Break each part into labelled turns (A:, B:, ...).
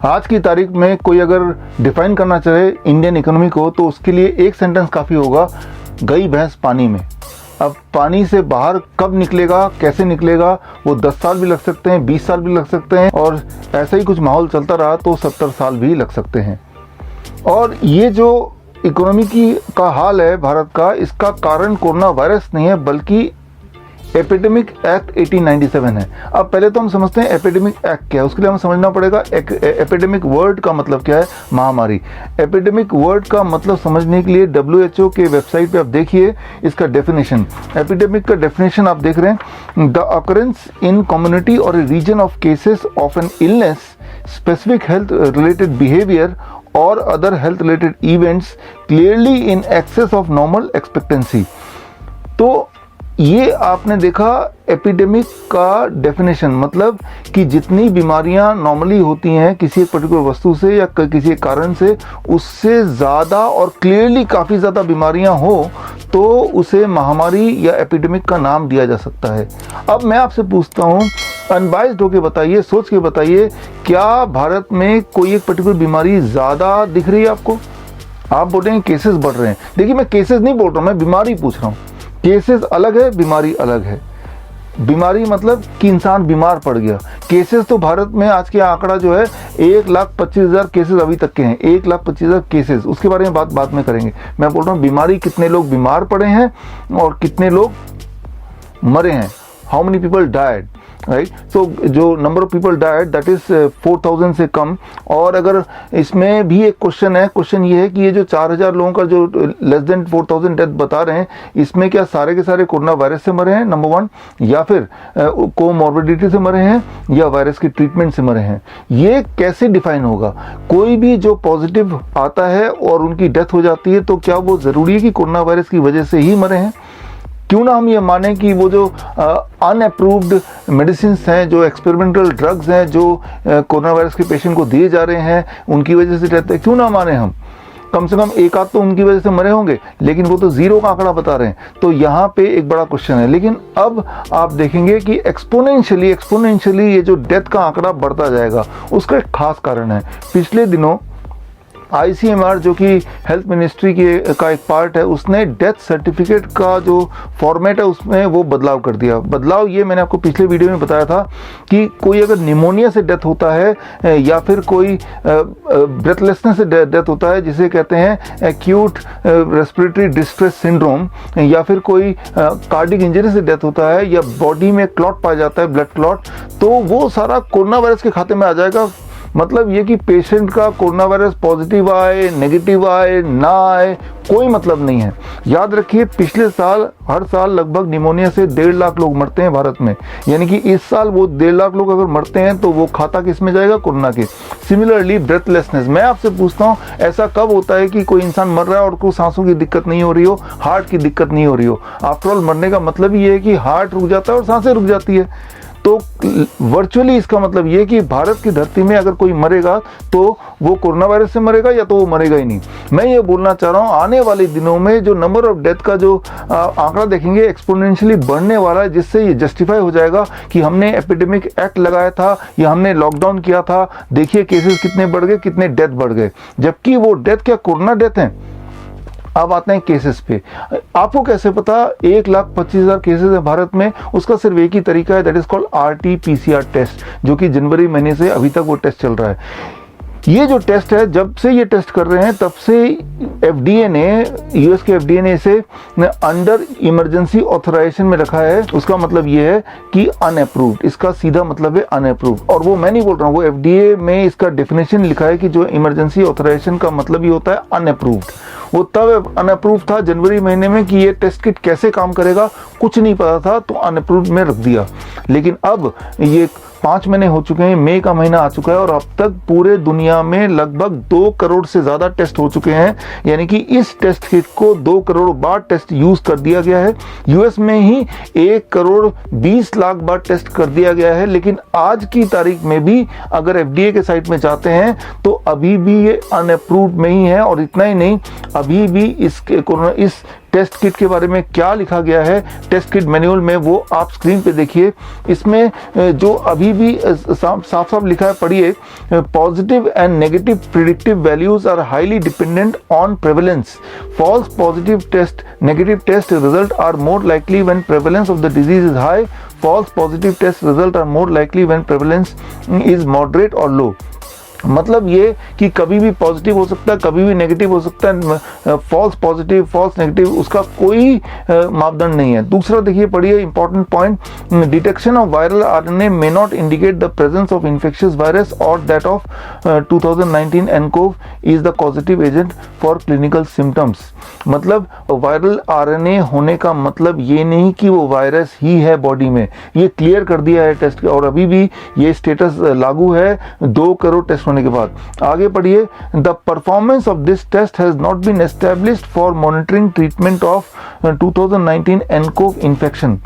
A: आज की तारीख में कोई अगर डिफाइन करना चाहे इंडियन इकोनॉमी को तो उसके लिए एक सेंटेंस काफ़ी होगा, गई भैंस पानी में। अब पानी से बाहर कब निकलेगा, कैसे निकलेगा, वो 10 साल भी लग सकते हैं, 20 साल भी लग सकते हैं, और ऐसा ही कुछ माहौल चलता रहा तो 70 साल भी लग सकते हैं। और ये जो इकोनॉमी का हाल है भारत का, इसका कारण कोरोना वायरस नहीं है बल्कि एपिडेमिक एक्ट 1897 है। अब पहले तो हम समझते हैं एपिडेमिक एक्ट क्या है, उसके लिए हमें समझना पड़ेगा एपिडेमिक वर्ड का मतलब क्या है, महामारी। एपिडेमिक वर्ड का मतलब समझने के लिए WHO के वेबसाइट पे आप देखिए इसका डेफिनेशन। एपिडेमिक का डेफिनेशन आप देख रहे हैं, द अकरेंस इन कम्युनिटी और a region of cases of an illness, specific health related behaviour और other health related events clearly in excess of normal expectancy. तो ये आपने देखा एपिडेमिक का डेफिनेशन, मतलब कि जितनी बीमारियां नॉर्मली होती हैं किसी एक पर्टिकुलर वस्तु से या किसी एक कारण से, उससे ज़्यादा और क्लियरली काफ़ी ज़्यादा बीमारियां हो तो उसे महामारी या एपिडेमिक का नाम दिया जा सकता है। अब मैं आपसे पूछता हूँ, अनबाइस्ड होकर बताइए, सोच के बताइए, क्या भारत में कोई एक पर्टिकुलर बीमारी ज़्यादा दिख रही है आपको? आप बोलेंगे केसेस बढ़ रहे हैं। देखिए, मैं केसेस नहीं बोल रहा हूँ, मैं बीमारी पूछ रहा हूँ। केसेस अलग है, बीमारी अलग है। बीमारी मतलब कि इंसान बीमार पड़ गया। केसेस तो भारत में आज के आंकड़ा जो है 1,25,000 केसेस अभी तक के हैं, 1,25,000 केसेस, उसके बारे में बात में करेंगे। मैं बोल रहा हूँ बीमारी, कितने लोग बीमार पड़े हैं और कितने लोग मरे हैं, how many people died, right. So जो number of people died that is 4,000 से कम। और अगर इसमें भी एक क्वेश्चन है, क्वेश्चन ये है कि ये जो 4,000 लोगों का जो लेस देन 4,000 डेथ बता रहे हैं, इसमें क्या सारे के सारे कोरोना वायरस से मरे हैं, नंबर 1, या फिर कोमॉर्बिडिटी से मरे हैं या वायरस की ट्रीटमेंट से मरे हैं? ये कैसे डिफाइन होगा? कोई भी जो पॉजिटिव आता है और उनकी डेथ हो जाती है तो क्या वो ज़रूरी है कि कोरोना वायरस की वजह से ही मरे हैं? क्यों ना हम ये माने कि वो जो अनअप्रूव्ड मेडिसिन हैं, जो एक्सपेरिमेंटल ड्रग्स हैं, जो कोरोना वायरस के पेशेंट को दिए जा रहे हैं, उनकी वजह से रहते हैं, क्यों ना माने हम? कम से कम एक आध तो उनकी वजह से मरे होंगे, लेकिन वो तो जीरो का आंकड़ा बता रहे हैं। तो यहाँ पे एक बड़ा क्वेश्चन है। लेकिन अब आप देखेंगे कि एक्सपोनेंशियली ये जो डेथ का आंकड़ा बढ़ता जाएगा। उसका एक खास कारण है, पिछले दिनों ICMR जो कि हेल्थ मिनिस्ट्री का एक पार्ट है, उसने डेथ सर्टिफिकेट का जो फॉर्मेट है उसमें वो बदलाव कर दिया। बदलाव ये मैंने आपको पिछले वीडियो में बताया था कि कोई अगर निमोनिया से डेथ होता है या फिर कोई ब्रेथलेसनेस से डेथ होता है, जिसे कहते हैं एक्यूट रेस्पिरेटरी डिस्ट्रेस सिंड्रोम, या फिर कोई कार्डिक इंजरी से डेथ होता है, या बॉडी में क्लॉट पाया जाता है, ब्लड क्लॉट, तो वो सारा कोरोना वायरस के खाते में आ जाएगा। मतलब ये कि पेशेंट का कोरोना वायरस पॉजिटिव आए, नेगेटिव आए, ना आए, कोई मतलब नहीं है। याद रखिए, पिछले साल हर साल लगभग निमोनिया से 1.5 लाख लोग मरते हैं भारत में, यानी कि इस साल वो 1.5 लाख लोग अगर मरते हैं तो वो खाता किस में जाएगा? कोरोना के। सिमिलरली ब्रेथलेसनेस, मैं आपसे पूछता हूँ, ऐसा कब होता है कि कोई इंसान मर रहा है और उसको सांसों की दिक्कत नहीं हो रही हो, हार्ट की दिक्कत नहीं हो रही हो? आफ्टर ऑल मरने का मतलब ये है कि हार्ट रुक जाता है और सांसें रुक जाती है। तो वर्चुअली इसका मतलब ये कि भारत की धरती में अगर कोई मरेगा तो वो कोरोना वायरस से मरेगा या तो वो मरेगा ही नहीं। मैं ये बोलना चाह रहा हूँ, आने वाले दिनों में जो नंबर ऑफ डेथ का जो आंकड़ा देखेंगे एक्सपोनेंशियली बढ़ने वाला है, जिससे ये जस्टिफाई हो जाएगा कि हमने एपिडेमिक एक्ट लगाया था या हमने लॉकडाउन किया था, देखिए केसेस कितने बढ़ गए, कितने डेथ बढ़ गए, जबकि वो डेथ क्या कोरोना डेथ है। अब आते हैं केसेस पे। आपको कैसे पता? 1,25,000 केसेस है भारत में, उसका सिर्फ एक ही तरीका है, that is called RT-PCR test, जो कि जनवरी महीने से अभी तक वो टेस्ट चल रहा है। ये जो टेस्ट है, जब से ये टेस्ट कर रहे हैं तब से FDA ने, US के FDA ने इसे अंडर इमरजेंसी ऑथराइजेशन में रखा है। उसका मतलब ये है कि अनअप्रूव्ड, इसका सीधा मतलब है अनअप्रूव्ड। और वो मैं नहीं बोल रहा हूँ, वो FDA में इसका डेफिनेशन लिखा है कि जो इमरजेंसी ऑथराइजेशन का मतलब ही होता है अनअप्रूव्ड। वो तब अनअप्रूव था जनवरी महीने में कि ये टेस्ट किट कैसे काम करेगा कुछ नहीं पता था, तो अनअप्रूव्ड में रख दिया। लेकिन अब ये 5 महीने हो चुके हैं, मई का महीना आ चुका है और अब तक पूरे दुनिया में लगभग 2 करोड़ से ज़्यादा टेस्ट हो चुके हैं, यानी कि इस टेस्ट किट को 2 करोड़ बार टेस्ट यूज़ कर दिया गया है। US में ही 1 करोड़ 20 लाख बार टेस्ट कर दिया गया है। लेकिन आज की तारीख में भी अगर FDA के साइट में जाते हैं तो अभी भी ये अनअप्रूव्ड में ही है। और इतना ही नहीं, अभी भी इस टेस्ट किट के बारे में क्या लिखा गया है टेस्ट किट मैनुअल में, वो आप स्क्रीन पे देखिए। इसमें जो अभी भी साफ साफ लिखा है, पढ़िए। Positive and negative predictive values are highly dependent on prevalence. False positive test negative test result are more likely when prevalence of the disease is high. False positive test result are more likely when prevalence is moderate और low. मतलब ये कि कभी भी positive हो सकता है, कभी भी नेगेटिव हो सकता है। फॉल्स पॉजिटिव फॉल्स नेगेटिव उसका कोई मापदंड नहीं है। दूसरा देखिए, पढ़िए important point, detection of viral RNA may not indicate the presence of infectious virus और that of 2019 nCoV is the causative agent for clinical symptoms. मतलब वायरल आरएनए होने का मतलब ये नहीं कि वो वायरस ही है बॉडी में, ये क्लियर कर दिया है टेस्ट, और अभी भी ये स्टेटस लागू है 2 करोड़ टेस्ट होने के बाद। आगे पढ़िए, the performance of this test has not been established for monitoring treatment of 2019 nCoV infection.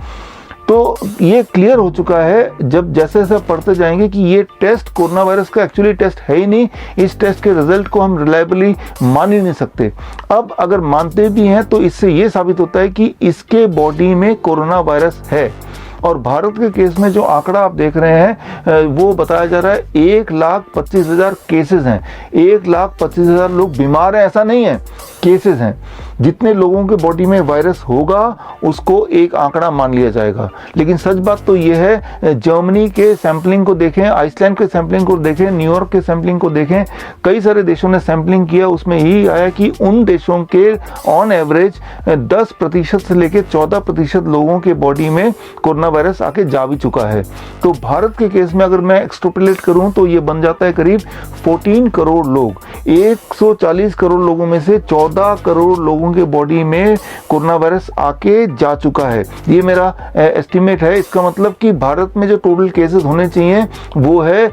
A: तो ये क्लियर हो चुका है जब जैसे जैसे पढ़ते जाएंगे कि ये टेस्ट कोरोना वायरस का एक्चुअली टेस्ट है ही नहीं। इस टेस्ट के रिजल्ट को हम रिलायबली मान ही नहीं सकते। अब अगर मानते भी हैं तो इससे ये साबित होता है कि इसके बॉडी में कोरोना वायरस है। और भारत के केस में जो आंकड़ा आप देख रहे हैं वो बताया जा रहा है 1,25,000 केसेस हैं। 1,25,000 लोग बीमार हैं ऐसा नहीं है, केसेस हैं। जितने लोगों के बॉडी में वायरस होगा उसको एक आंकड़ा मान लिया जाएगा। लेकिन सच बात तो ये है, जर्मनी के सैंपलिंग को देखें, आइसलैंड के सैंपलिंग को देखें, न्यूयॉर्क के सैंपलिंग को देखें, कई सारे देशों ने सैंपलिंग किया, उसमें यही आया कि उन देशों के ऑन एवरेज 10% से लेकर 14% लोगों के बॉडी में कोरोना वायरस आके जा भी चुका है। तो भारत के केस में अगर मैं एक्सट्रोपोलेट करूं तो ये बन जाता है करीब 14 करोड़ लोग। 140 करोड़ लोगों में से 14 करोड़ लोगों के बॉडी में कोरोना वायरस आके जा चुका है। ये मेरा एस्टिमेट है। इसका मतलब कि भारत में जो टोटल केसेस होने चाहिए वो है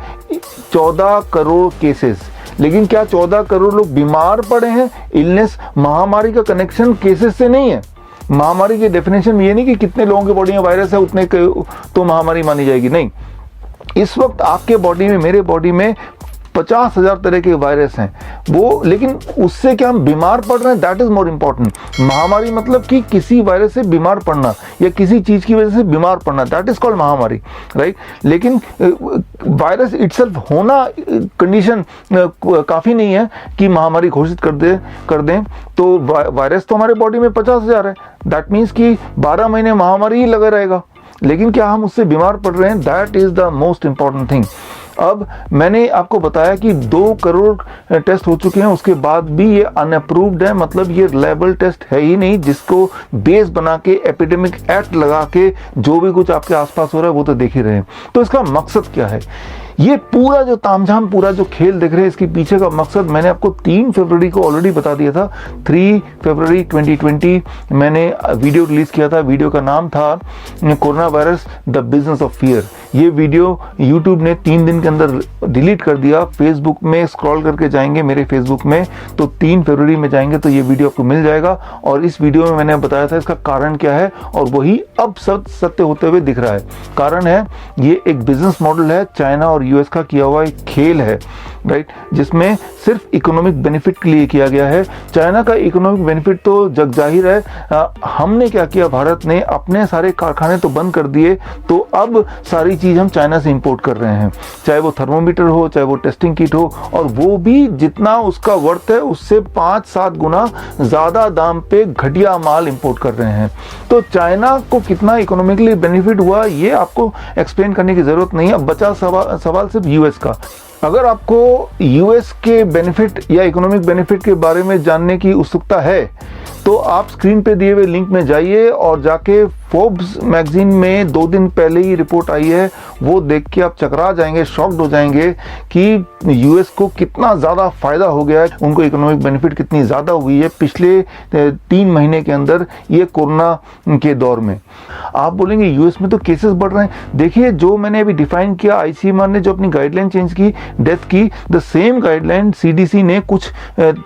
A: 14 करोड़ केसेस। लेकिन क्या 14 करोड़ लोग बीमार पड़े हैं? इलनेस महामारी का कनेक्शन केसेस से नहीं है। महामारी की डेफिनेशन ये नहीं कि कितने लोगों के बॉडी में वायरस है उतने तो महामारी मानी जाएगी, नहीं। इस वक्त आपके बॉडी में, मेरे बॉडी में 50,000 तरह के वायरस हैं वो, लेकिन उससे क्या हम बीमार पड़ रहे हैं, दैट इज मोर इम्पोर्टेंट। महामारी मतलब कि किसी वायरस से बीमार पड़ना या किसी चीज की वजह से बीमार पड़ना, दैट इज कॉल्ड महामारी, राइट। लेकिन वायरस इटसेल्फ होना कंडीशन काफी नहीं है कि महामारी घोषित कर दें। तो वायरस तो हमारे बॉडी में 50,000 है, दैट मीन्स कि 12 महीने महामारी ही लगा रहेगा। लेकिन क्या हम उससे बीमार पड़ रहे हैं, that is the most important thing. अब मैंने आपको बताया कि 2 करोड़ टेस्ट हो चुके हैं, उसके बाद भी ये अनअप्रूव्ड है। मतलब ये रिलायबल टेस्ट है ही नहीं जिसको बेस बना के एपिडेमिक एक्ट लगा के जो भी कुछ आपके आसपास हो रहा है वो तो देख ही रहे हैं। तो इसका मकसद क्या है? ये पूरा जो तामझाम, पूरा जो खेल देख रहे हैं, इसके पीछे का मकसद मैंने आपको 3 फरवरी को ऑलरेडी बता दिया था। 3 फरवरी 2020 मैंने वीडियो रिलीज किया था। वीडियो का नाम था corona virus the business of fear. ये वीडियो यूट्यूब ने 3 दिन के अंदर डिलीट कर दिया। फेसबुक में स्क्रॉल करके जाएंगे मेरे फेसबुक में तो 3 फरवरी में जाएंगे तो ये वीडियो आपको मिल जाएगा। और इस वीडियो में मैंने बताया था इसका कारण क्या है, और वही अब सत्य होते हुए दिख रहा है। कारण है ये एक बिजनेस मॉडल है, चाइना और यूएस का किया हुआ एक खेल है, राइट, जिसमें सिर्फ इकोनॉमिक बेनिफिट के लिए किया गया है। चाइना का इकोनॉमिक बेनिफिट तो जग जाहिर है। हमने क्या किया, भारत ने अपने सारे कारखाने तो बंद कर दिए, तो अब सारी चीज हम चाइना से इंपोर्ट कर रहे हैं, चाहे वो थर्मोमीटर हो, चाहे वो टेस्टिंग किट हो, और वो भी जितना उसका वर्थ है उससे 5-7 गुना ज्यादा दाम पे घटिया माल इंपोर्ट कर रहे हैं। तो चाइना को कितना इकोनॉमिकली बेनिफिट हुआ ये आपको एक्सप्लेन करने की जरूरत नहीं है। अब बचा सवाल सिर्फ यूएस का। अगर आपको यूएस के बेनिफिट या इकोनॉमिक बेनिफिट के बारे में जानने की उत्सुकता है तो आप स्क्रीन पे दिए हुए लिंक में जाइए और जाके फोर्ब्स मैगजीन में 2 दिन पहले ही रिपोर्ट आई है, वो देख के आप चकरा जाएंगे, शॉक्ड हो जाएंगे कि यूएस को कितना ज़्यादा फायदा हो गया है, उनको इकोनॉमिक बेनिफिट कितनी ज़्यादा हुई है पिछले 3 महीने के अंदर ये कोरोना के दौर में। आप बोलेंगे यूएस में तो केसेस बढ़ रहे हैं। देखिए जो मैंने अभी डिफाइन किया, आईसीएमआर ने जो अपनी गाइडलाइन चेंज की, डेथ की, द सेम गाइडलाइन सीडीसी ने कुछ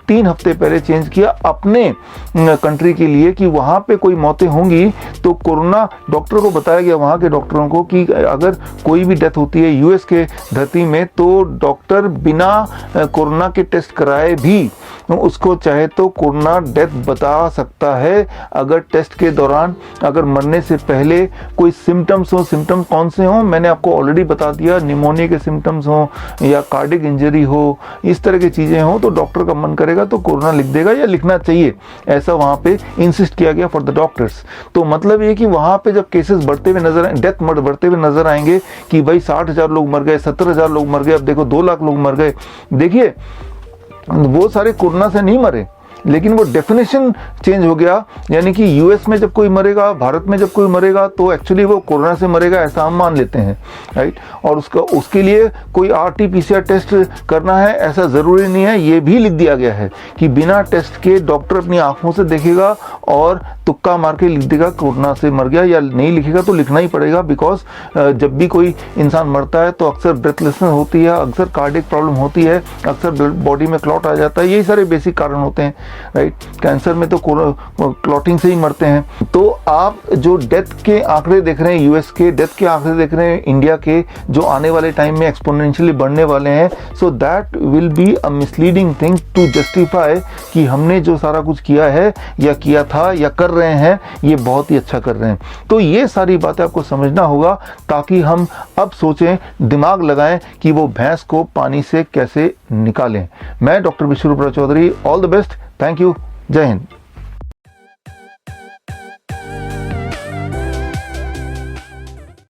A: 3 हफ्ते पहले चेंज किया अपने कंट्री के लिए कि वहाँ पे कोई मौतें होंगी तो कोरोना, डॉक्टर को बताया गया वहाँ के डॉक्टरों को कि अगर कोई भी डेथ होती है यूएस के धरती में तो डॉक्टर बिना कोरोना के टेस्ट कराए भी उसको चाहे तो कोरोना डेथ बता सकता है अगर टेस्ट के दौरान, अगर मरने से पहले कोई सिम्टम्स हो। सिम्टम्स कौन से हों मैंने आपको ऑलरेडी बता दिया, निमोनिया के सिम्टम्स हों या कार्डिक इंजरी हो, इस तरह की चीज़ें हों तो डॉक्टर का मन करेगा तो कोरोना लिख देगा या लिखना चाहिए, ऐसा वहाँ पे इंसिस्ट किया गया फॉर द डॉक्टर्स। तो मतलब ये कि वहाँ पे जब केसेस बढ़ते हुए नजर, डेथ बढ़ते हुए नजर आएंगे कि भाई 60,000 लोग मर गए, 70,000 लोग मर गए, अब देखो 2 लाख लोग मर गए, देखिए वो सारे कोरोना से नहीं मरे लेकिन वो डेफिनेशन चेंज हो गया, यानी कि यूएस में जब कोई मरेगा, भारत में जब कोई मरेगा तो एक्चुअली वो कोरोना से मरेगा ऐसा हम मान लेते हैं, राइट। और उसके लिए कोई RT-PCR टेस्ट करना है ऐसा ज़रूरी नहीं है, ये भी लिख दिया गया है कि बिना टेस्ट के डॉक्टर अपनी आंखों से देखेगा और तुक्का मार के लिख देगा कोरोना से मर गया, या नहीं लिखेगा तो लिखना ही पड़ेगा। बिकॉज जब भी कोई इंसान मरता है तो अक्सर ब्रेथलेसनेस होती है, अक्सर कार्डिक प्रॉब्लम होती है, अक्सर बॉडी में क्लॉट आ जाता है, यही सारे बेसिक कारण होते हैं, राइट। कैंसर में तो क्लॉटिंग से ही मरते हैं। तो आप जो डेथ के आंकड़े देख रहे हैं, यूएस के डेथ के आंकड़े देख रहे हैं, इंडिया के जो आने वाले टाइम में एक्सपोनेंशियली बढ़ने वाले हैं, so that will be a misleading thing to justify कि हमने जो सारा कुछ किया है या किया था या कर रहे हैं ये बहुत ही अच्छा कर रहे हैं। तो ये सारी बातें आपको समझना होगा ताकि हम अब सोचें, दिमाग लगाएं कि वो भैंस को पानी से कैसे निकालें। मैं doctor Vishwaroop Chaudhary, all the best, thank you, जय हिंद।